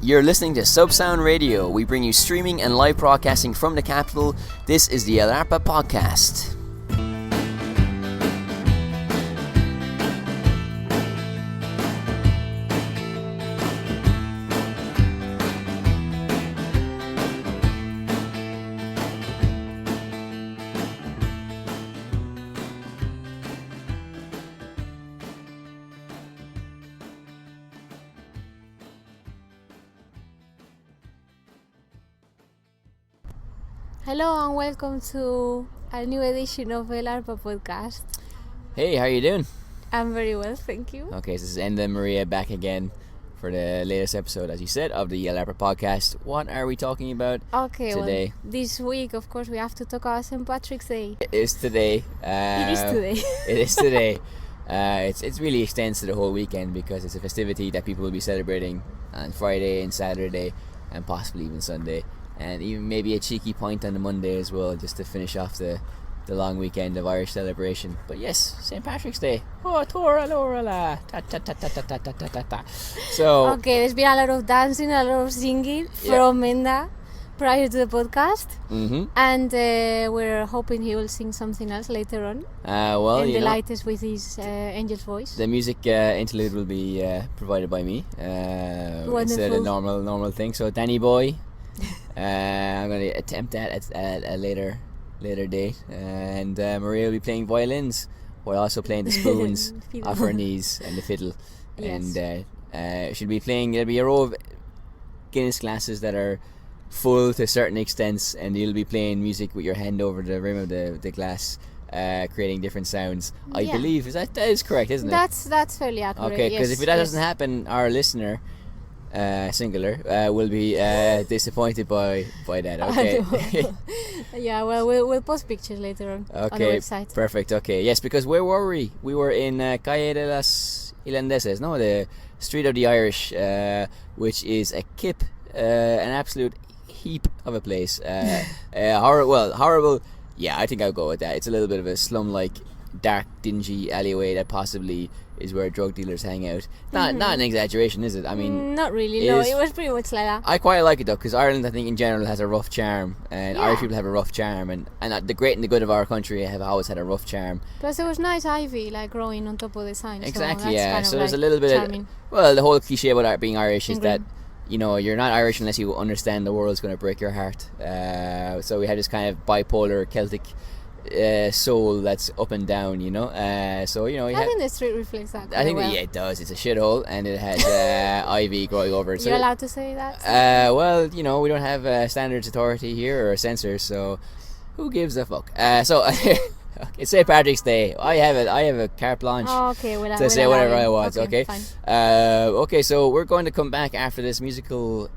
You're listening to Subsound Radio. We bring you streaming and live broadcasting from the capital. This is the Ep3 podcast. Hello and welcome to a new edition of the Ep3 podcast. Hey, how are you doing? I'm very well, thank you. Okay, so this is Enda Maria back again for the latest episode, as you said, of the Ep3 podcast. What are we talking about today? Well, this week, of course, we have to talk about St. Patrick's Day. It is today. It is today. It is today. It really extends to the whole weekend because it's a festivity that people will be celebrating on Friday and Saturday and possibly even Sunday. And even maybe a cheeky point on the Monday as well, just to finish off the long weekend of Irish celebration. But yes, St. Patrick's Day. Oh, Tora Lora la. Ta ta ta ta ta ta ta ta ta. So okay, there's been a lot of dancing, a lot of singing from Enda prior to the podcast. Mm-hmm. And we're hoping he will sing something else later on. And delight us with his angel's voice. The music interlude will be provided by me instead of the normal thing. So Danny Boy. I'm going to attempt that at a later date, and Maria will be playing violins while also playing the spoons off her knees and the fiddle. Yes. And she'll be playing. There'll be a row of Guinness glasses that are full to certain extents, and you'll be playing music with your hand over the rim of the glass, creating different sounds. I believe that is correct, isn't it? That's fairly accurate. Okay, because if that doesn't happen, our listener. Singular will be disappointed by that. Okay. Yeah, well, we'll post pictures later on the website. Perfect. Okay, yes, because where were we? We were in Calle de las Irlandeses, the Street of the Irish, which is a kip, an absolute heap of a place. Horrible. Yeah, I think I'll go with that. It's a little bit of a slum-like, dark, dingy alleyway that possibly is where drug dealers hang out. Not an exaggeration, is it? I mean, not really. No, it was pretty much like that. I quite like it though, because Ireland, I think in general, has a rough charm, and Irish people have a rough charm, and the great and the good of our country have always had a rough charm. Plus, there was nice ivy like growing on top of the sign. Exactly, so that's kind So of there's a little bit charming. The whole cliche about being Irish is that you're not Irish unless you understand the world's going to break your heart. So we had this kind of bipolar Celtic soul that's up and down, I think the street reflects that. I think it does. It's a shithole, and it has ivy growing over it. So you're allowed to say that? We don't have standards authority here or censors, so who gives a fuck? It's St. Patrick's Day. I have a carte blanche to say whatever I want. Okay. Fine. So we're going to come back after this musical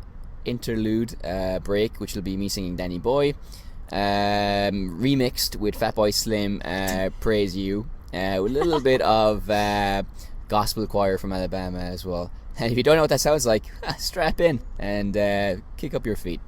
interlude break, which will be me singing Danny Boy. Remixed with Fatboy Slim, Praise You, with a little bit of gospel choir from Alabama as well. And if you don't know what that sounds like, strap in and kick up your feet.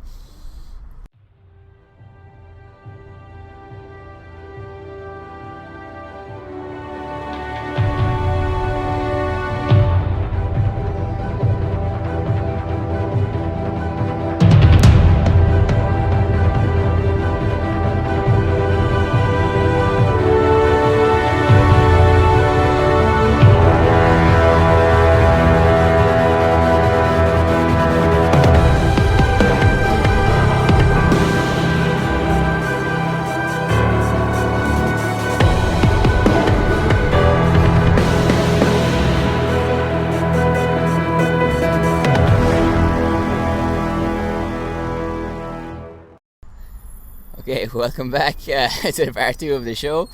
Okay, welcome back to part 2 of the show.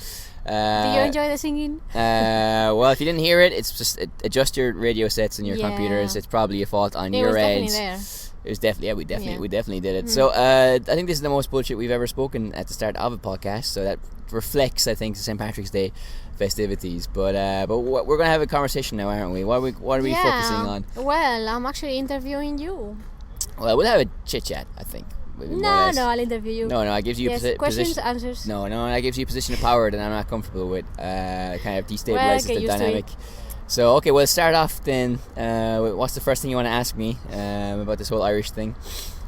Do you enjoy the singing? Well, if you didn't hear it, it's just adjust your radio sets and your computers. It's probably a fault on your end. It was definitely there. We definitely did it. So I think this is the most bullshit we've ever spoken at the start of a podcast. So that reflects, I think, the St. Patrick's Day festivities. But we're going to have a conversation now, aren't we? What are we focusing on? Well, I'm actually interviewing you. Well, we'll have a chit chat, I think. No, I'll interview you. No, I gives you questions, answers. No, I gives you a position of power that I'm not comfortable with. Kind of destabilizes the dynamic So okay, we'll start off then. What's the first thing you want to ask me about this whole Irish thing?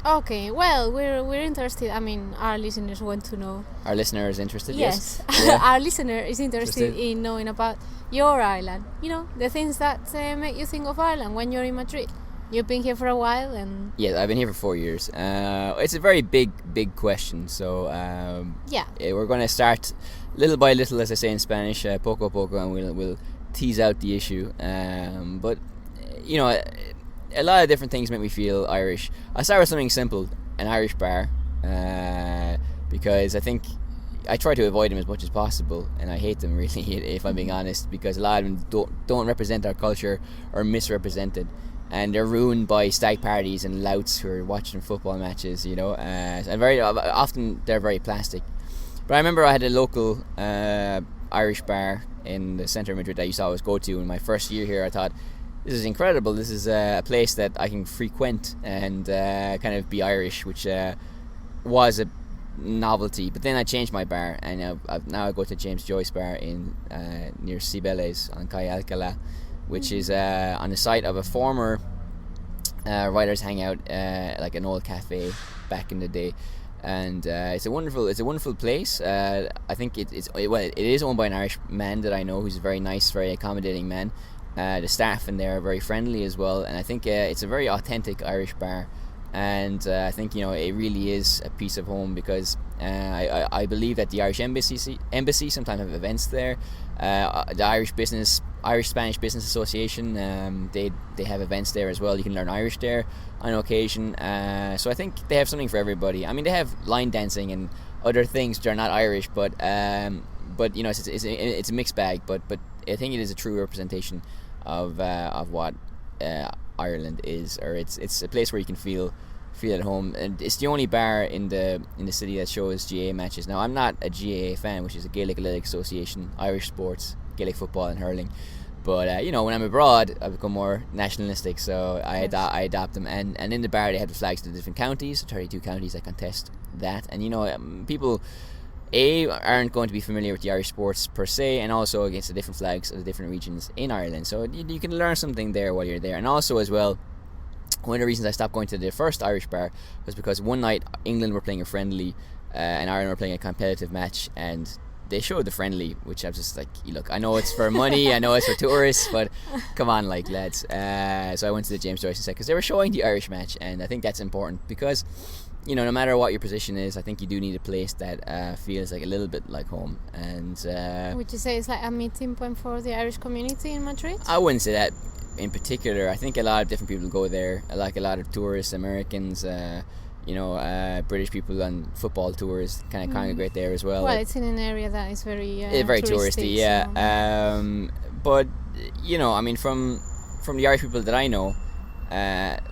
Okay, well, we're interested. I mean, our listeners want to know. Our listener is interested. Yes, Yeah. our listener is interested in knowing about your Ireland. You know, the things that make you think of Ireland when you're in Madrid. You've been here for a while, and Yeah, I've been here for 4 years. It's a very big question. So we're going to start little by little, as I say in Spanish, poco a poco, and we'll tease out the issue. But you know, a lot of different things make me feel Irish. I'll start with something simple, an Irish bar, because I think I try to avoid them as much as possible, and I hate them really, if I'm being honest, because a lot of them don't represent our culture or misrepresented, and they're ruined by stag parties and louts who are watching football matches, you know, and very often they're very plastic. But I remember I had a local Irish bar in the centre of Madrid that I used to always go to in my first year here. I thought, this is incredible. This is a place that I can frequent and kind of be Irish, which was a novelty. But then I changed my bar, and now I go to James Joyce Bar in near Cibeles on Calle Alcalá, which is on the site of a former writers' hangout, like an old cafe back in the day. And it's a wonderful place. I think it is owned by an Irish man that I know, who's a very nice, very accommodating man. The staff in there are very friendly as well, and I think it's a very authentic Irish bar, and I think, you know, it really is a piece of home, because I believe that the Irish embassy sometimes have events there. The Irish Spanish Business Association, they have events there as well. You can learn Irish there on occasion. So I think they have something for everybody. I mean, they have line dancing and other things that are not Irish, but you know, it's a mixed bag. But I think it is a true representation of what Ireland is, or it's a place where you can feel at home, and it's the only bar in the city that shows GAA matches. Now, I'm not a GAA fan, which is a Gaelic Athletic Association, Irish sports, Gaelic football and hurling. But you know, when I'm abroad, I become more nationalistic, so I adopt them. And in the bar, they have the flags of the different counties, 32 counties that contest that. And you know, people aren't going to be familiar with the Irish sports per se, and also against the different flags of the different regions in Ireland. So you can learn something there while you're there. And also as well, one of the reasons I stopped going to the first Irish bar was because one night England were playing a friendly, and Ireland were playing a competitive match, and they showed the friendly, which I was just like, look, I know it's for money, I know it's for tourists, but come on, like, lads. So I went to the James Joyce instead, because they were showing the Irish match, and I think that's important, because, you know, no matter what your position is, I think you do need a place that feels like a little bit like home. And would you say it's like a meeting point for the Irish community in Madrid? I wouldn't say that in particular. I think a lot of different people go there, like a lot of tourists, Americans, you know, British people on football tours kind of congregate there as well. Well, it's in an area that is very very touristy, yeah. So. But you know, I mean, from the Irish people that I know,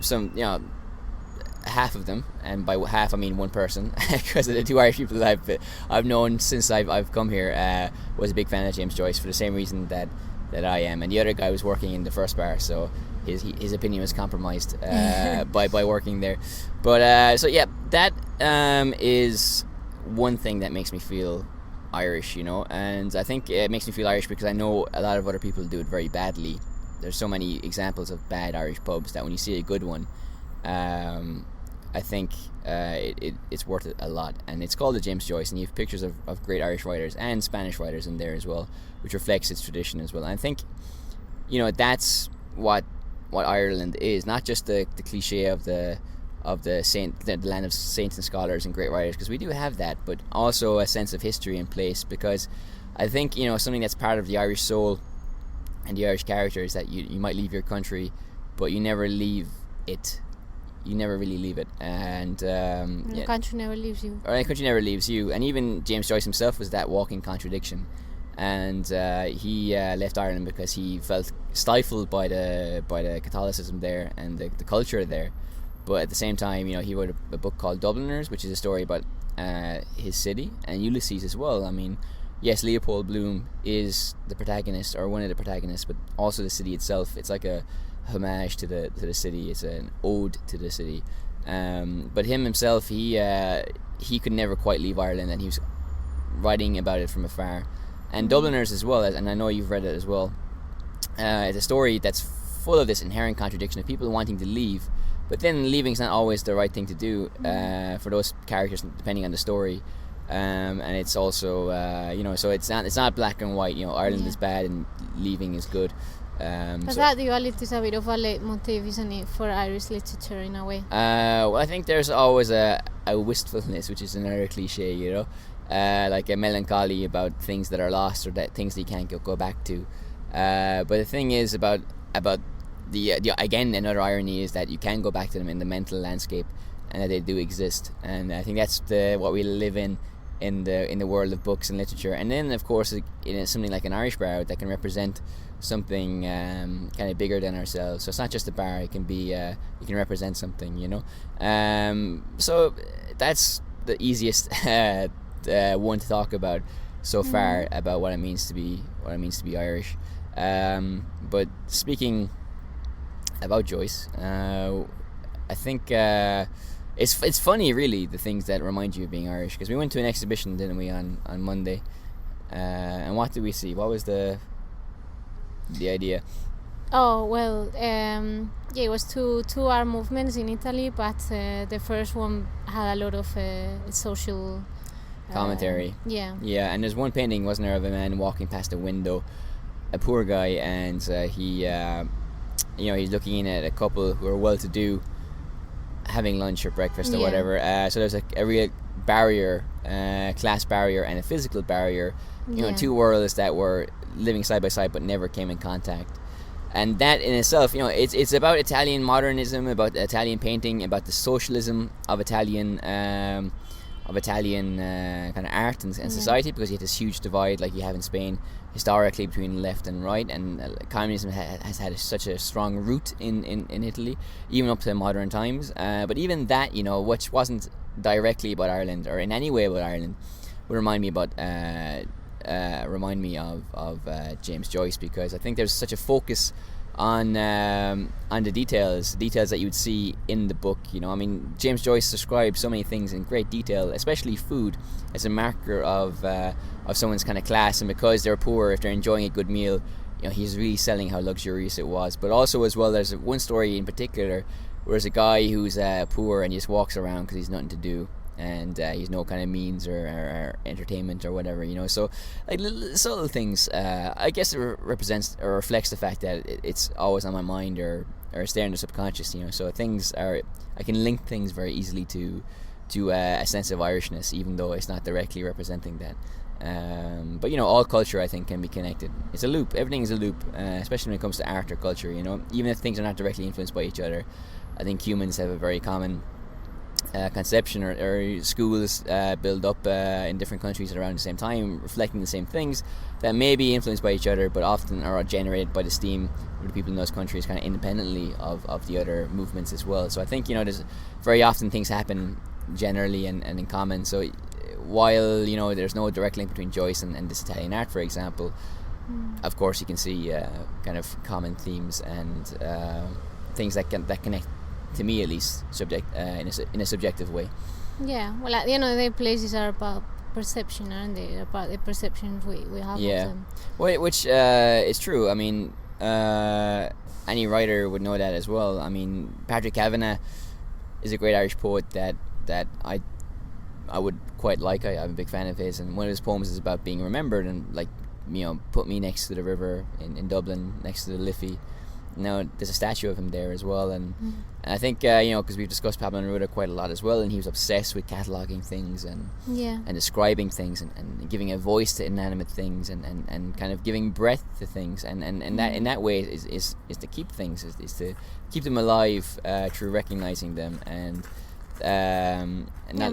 some, you know, half of them, and by half I mean one person, because of the two Irish people that I've known since I've come here, was a big fan of James Joyce for the same reason that I am, and the other guy was working in the first bar, so his opinion was compromised by working there. But so yeah, that is one thing that makes me feel Irish, you know, and I think it makes me feel Irish because I know a lot of other people do it very badly. There's so many examples of bad Irish pubs that when you see a good one, I think it's worth it a lot. And it's called the James Joyce, and you have pictures of great Irish writers and Spanish writers in there as well, which reflects its tradition as well. And I think, you know, that's what Ireland is, not just the cliche of the land of saints and scholars and great writers, because we do have that, but also a sense of history and place. Because I think, you know, something that's part of the Irish soul and the Irish character is that you might leave your country, but you never leave it. You never really leave it, and the country never leaves you. Or the country never leaves you. And even James Joyce himself was that walking contradiction. And he left Ireland because he felt stifled by the Catholicism there and the culture there. But at the same time, you know, he wrote a book called Dubliners, which is a story about his city, and Ulysses as well. I mean, yes, Leopold Bloom is the protagonist, or one of the protagonists, but also the city itself. It's like a homage to the city. It's an ode to the city. But him himself, he could never quite leave Ireland, and he was writing about it from afar. And Dubliners as well, and I know you've read it as well. it's a story that's full of this inherent contradiction of people wanting to leave, but then leaving's not always the right thing to do for those characters, depending on the story. And it's also so it's not black and white. Ireland is bad and leaving is good. But that duality is a bit of a leitmotif, isn't it, for Irish literature in a way? Well, I think there's always a wistfulness, which is another cliche, like a melancholy about things that are lost or that things that you can't go back to. But the thing is about the again, another irony is that you can go back to them in the mental landscape, and that they do exist. And I think that's what we live in the world of books and literature. And then, of course, something like an Irish bar that can represent something kind of bigger than ourselves. So it's not just a bar; it can be you can represent something, So that's the easiest one to talk about so far about what it means to be Irish. But speaking about Joyce, I think it's funny, really, the things that remind you of being Irish, because we went to an exhibition, didn't we, on Monday, and what did we see? What was the idea? Oh, well, it was two art movements in Italy, but the first one had a lot of social commentary. Yeah, and there's one painting, wasn't there, of a man walking past a window, a poor guy, and he's looking in at a couple who are well-to-do having lunch or breakfast or whatever. So there's a real barrier, class barrier and a physical barrier, two worlds that were living side by side but never came in contact. And that in itself, it's about Italian modernism, about Italian painting, about the socialism of Italian kind of art and society, because you have this huge divide like you have in Spain historically between left and right, and communism has had such a strong root in Italy, even up to modern times. But even that, which wasn't directly about Ireland or in any way about Ireland, would remind me of James Joyce, because I think there's such a focus on the details that you would see in the book. James Joyce describes so many things in great detail, especially food, as a marker of someone's kind of class, and because they're poor, if they're enjoying a good meal, he's really selling how luxurious it was. But also as well, there's one story in particular where there's a guy who's poor and he just walks around because he's nothing to do, and he's no kind of means or entertainment or whatever, so like little subtle things. I guess it represents or reflects the fact that it's always on my mind or stay in the subconscious, so I can link things very easily to a sense of Irishness, even though it's not directly representing that. But all culture, I think, can be connected. It's a loop. Everything is a loop, especially when it comes to art or culture. Even if things are not directly influenced by each other, I think humans have a very common conception, or schools build up in different countries around the same time, reflecting the same things that may be influenced by each other, but often are generated by the steam of the people in those countries, kind of independently of the other movements as well. So I think there's very often things happen generally and in common. So while there's no direct link between Joyce and this Italian art, for example, of course you can see kind of common themes and things that connect, to me at least, in a subjective way. Yeah, well, at the end of the day, places are about perception, aren't they? About the perceptions we have of them. Well, which is true. Any writer would know that as well. Pádraig Kavanagh is a great Irish poet that I would quite like. I'm a big fan of his, and one of his poems is about being remembered, and put me next to the river in Dublin, next to the Liffey. Now there's a statue of him there as well, and I think because we've discussed Pablo Neruda quite a lot as well, and he was obsessed with cataloguing things and describing things and giving a voice to inanimate things and kind of giving breath to things, and that in that way is to keep things, is to keep them alive through recognizing them and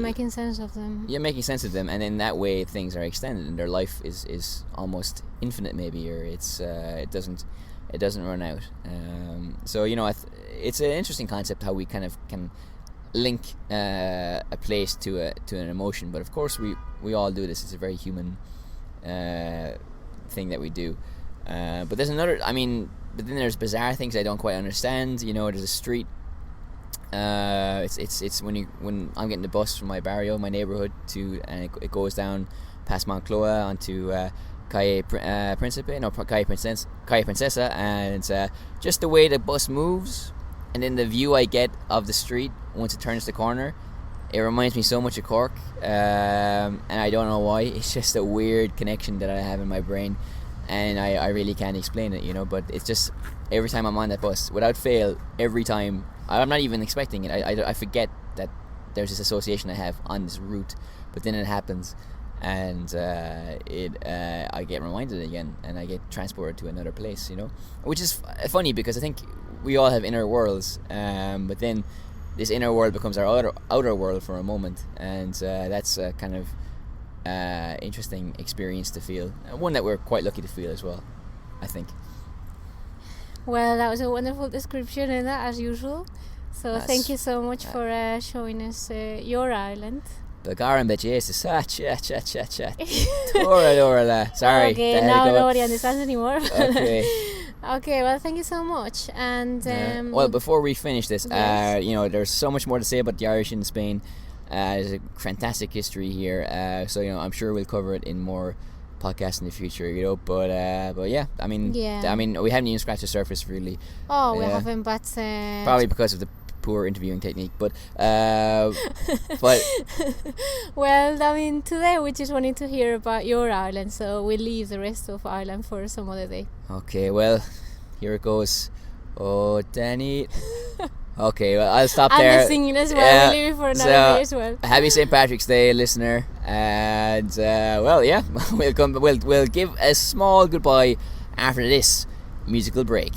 making sense of them. Making sense of them, and in that way things are extended and their life is almost infinite, maybe, or it doesn't run out. So it's an interesting concept how we kind of can link a place to an emotion, but of course we all do this. It's a very human thing that we do. But there's another. But then there's bizarre things I don't quite understand. There's a street. It's when I'm getting the bus from my barrio, my neighborhood, and it goes down past Moncloa onto Calle Princesa, and just the way the bus moves, and then the view I get of the street once it turns the corner, it reminds me so much of Cork, and I don't know why. It's just a weird connection that I have in my brain, and I really can't explain it, but it's just every time I'm on that bus, without fail, every time, I'm not even expecting it, I forget that there's this association I have on this route, but then it happens, and I get reminded again, and I get transported to another place, which is funny, because I think we all have inner worlds, but then this inner world becomes our outer world for a moment, and that's a kind of interesting experience to feel, one that we're quite lucky to feel as well, I think. Well, that was a wonderful description, Eda, as usual. So thank you so much for showing us your island. Begaran Bejes, chat. Tora. Sorry. Okay, now nobody understands anymore. Okay. Okay, well, thank you so much. And well, before we finish this, yes. There's so much more to say about the Irish in Spain. There's a fantastic history here. So I'm sure we'll cover it in more podcasts in the future. But yeah, I mean, we haven't even scratched the surface really. Oh, we haven't, but probably because of the poor interviewing technique, but well, I mean, today we just wanted to hear about your Ireland, so we'll leave the rest of Ireland for some other day. Okay, well, here it goes. Oh, Danny. Okay, well, I'll stop there. And the singing as well. We'll leave it for another day as well. Happy St. Patrick's Day, listener, and we'll give a small goodbye after this musical break.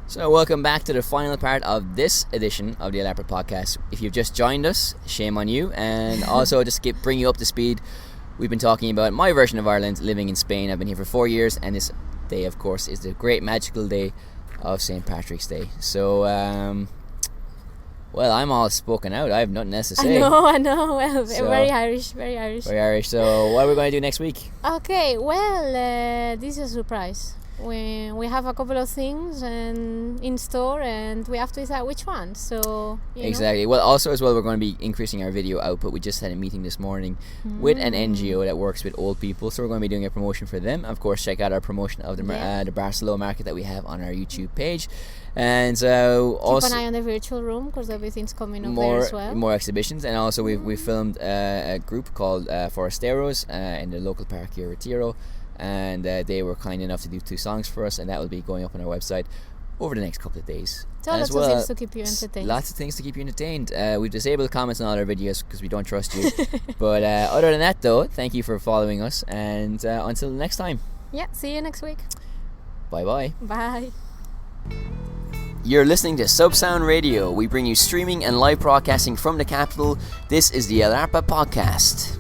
So welcome back to the final part of this edition of the Ep3 podcast. If you've just joined us, shame on you, and also just bring you up to speed. We've been talking about my version of Ireland, living in Spain. I've been here for 4 years, and this day, of course, is the great magical day of St. Patrick's Day. So, well, I'm all spoken out. I have nothing else to say. I know. Well, so, very Irish. Very Irish. So, what are we going to do next week? Okay, well, this is a surprise. We have a couple of things in store, and we have to decide which one. So exactly. Well, also as well, we're going to be increasing our video output. We just had a meeting this morning with an NGO that works with old people, so we're going to be doing a promotion for them. Of course, check out our promotion of the Barcelona market that we have on our YouTube page. And so also keep an eye on the virtual room, because everything's coming up there as well. More exhibitions, and also we filmed a group called Forasteros in the local park here, Retiro. And they were kind enough to do 2 songs for us, and that will be going up on our website over the next couple of days. So lots of things to keep you entertained. Lots of things to keep you entertained. We've disabled comments on all our videos because we don't trust you. But other than that, though, thank you for following us, and until next time. Yeah, see you next week. Bye-bye. Bye. You're listening to Subsound Radio. We bring you streaming and live broadcasting from the capital. This is the Ep3 podcast.